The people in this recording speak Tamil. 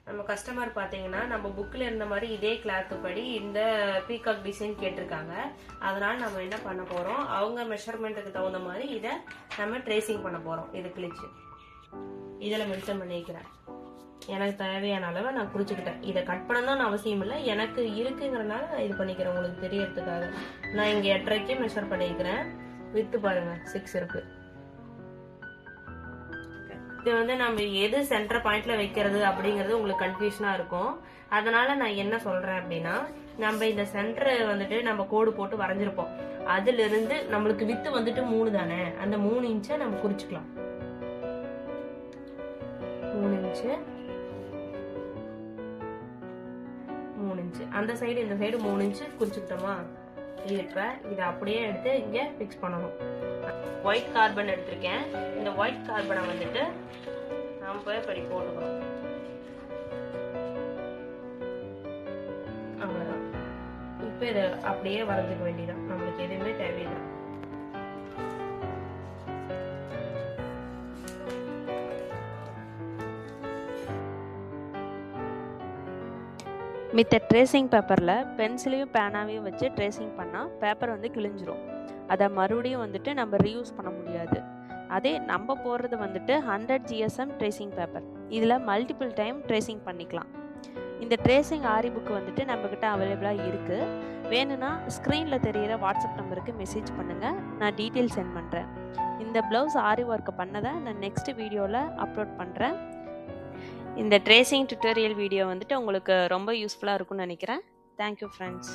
நம்ம கஸ்டமர் பார்த்தீங்கன்னா நம்ம புக்கில் இருந்த மாதிரி இதே கிளாத்து படி இந்த பீகாக் டிசைன் கேட்டிருக்காங்க. அதனால நம்ம என்ன பண்ண போகிறோம், அவங்க மெஷர்மெண்ட்டுக்கு தகுந்த மாதிரி இதை நம்ம ட்ரேசிங் பண்ண போகிறோம். இதை கிழிச்சு இதில் மென்ஷன் பண்ணிக்கிறேன். எனக்கு தேவையான அளவை நான் குறிச்சுக்கிட்டேன். இதை கட் பண்ணணும்னு அவசியம் இல்லை, எனக்கு இருக்குங்கிறனால நான் இது பண்ணிக்கிறேன் உங்களுக்கு தெரியறதுக்காக. நான் இங்கே 8.5 மெஷர் பண்ணிக்கிறேன். வித்து பாருங்க 6 இருக்கு. இது வந்து நம்ம எது சென்டர் பாயிண்ட்ல வைக்கிறது அப்படிங்கிறது உங்களுக்கு கன்ஃபியூஷனா இருக்கும். அதனால நான் என்ன சொல்றேன் அப்படின்னா, நம்ம இந்த சென்டர் வந்துட்டு நம்ம கோடு போட்டு வரைஞ்சிருப்போம். அதுல இருந்து நம்மளுக்கு வித்து வந்துட்டு 3 தானே, அந்த 3 இன்ச்சை நம்ம குறிச்சுக்கலாம். 3 இன்ச்சு 3 இன்ச்சு அந்த சைடு இந்த சைடு 3 இன்ச்சு குறிச்சுக்கிட்டோமா. இப்ப இதை அப்படியே எடுத்து இங்க பிக்ஸ் பண்ணணும். ஒயிட் கார்பன் எடுத்திருக்கேன். இந்த ஒயிட் கார்பனை வந்துட்டு நாம் போய் படி போட்டுக்கிறோம். அவ்வளவுதான். இப்ப இதை அப்படியே வரைஞ்சிக்க வேண்டியதான், நம்மளுக்கு எதுவுமே தேவையில்லை. மித்த ட்ரேசிங் பேப்பரில் பென்சிலையும் பேனாவையும் வச்சு ட்ரேசிங் பண்ணால் பேப்பர் வந்து கிழிஞ்சிரும். அதை மறுபடியும் வந்துட்டு நம்ம ரீயூஸ் பண்ண முடியாது. அதே நம்ம போடுறது வந்துட்டு 100 GSM ட்ரேசிங் பேப்பர். இதில் மல்டிபிள் டைம் ட்ரேசிங் பண்ணிக்கலாம். இந்த ட்ரேசிங் ஆரி புக்கு வந்துட்டு நம்மக்கிட்ட அவைலபிளாக இருக்குது. வேணும்னா ஸ்க்ரீனில் தெரிகிற வாட்ஸ்அப் நம்பருக்கு மெசேஜ் பண்ணுங்கள், நான் டீட்டெயில் சென்ட் பண்ணுறேன். இந்த ப்ளவுஸ் ஆரி ஒர்க்கை பண்ணதை நான் நெக்ஸ்ட் வீடியோவில் அப்லோட் பண்ணுறேன். இந்த ட்ரேசிங் டுட்டோரியல் வீடியோ வந்துட்டு உங்களுக்கு ரொம்ப யூஸ்ஃபுல்லாக இருக்கும்னு நினைக்கிறேன். Thank you friends.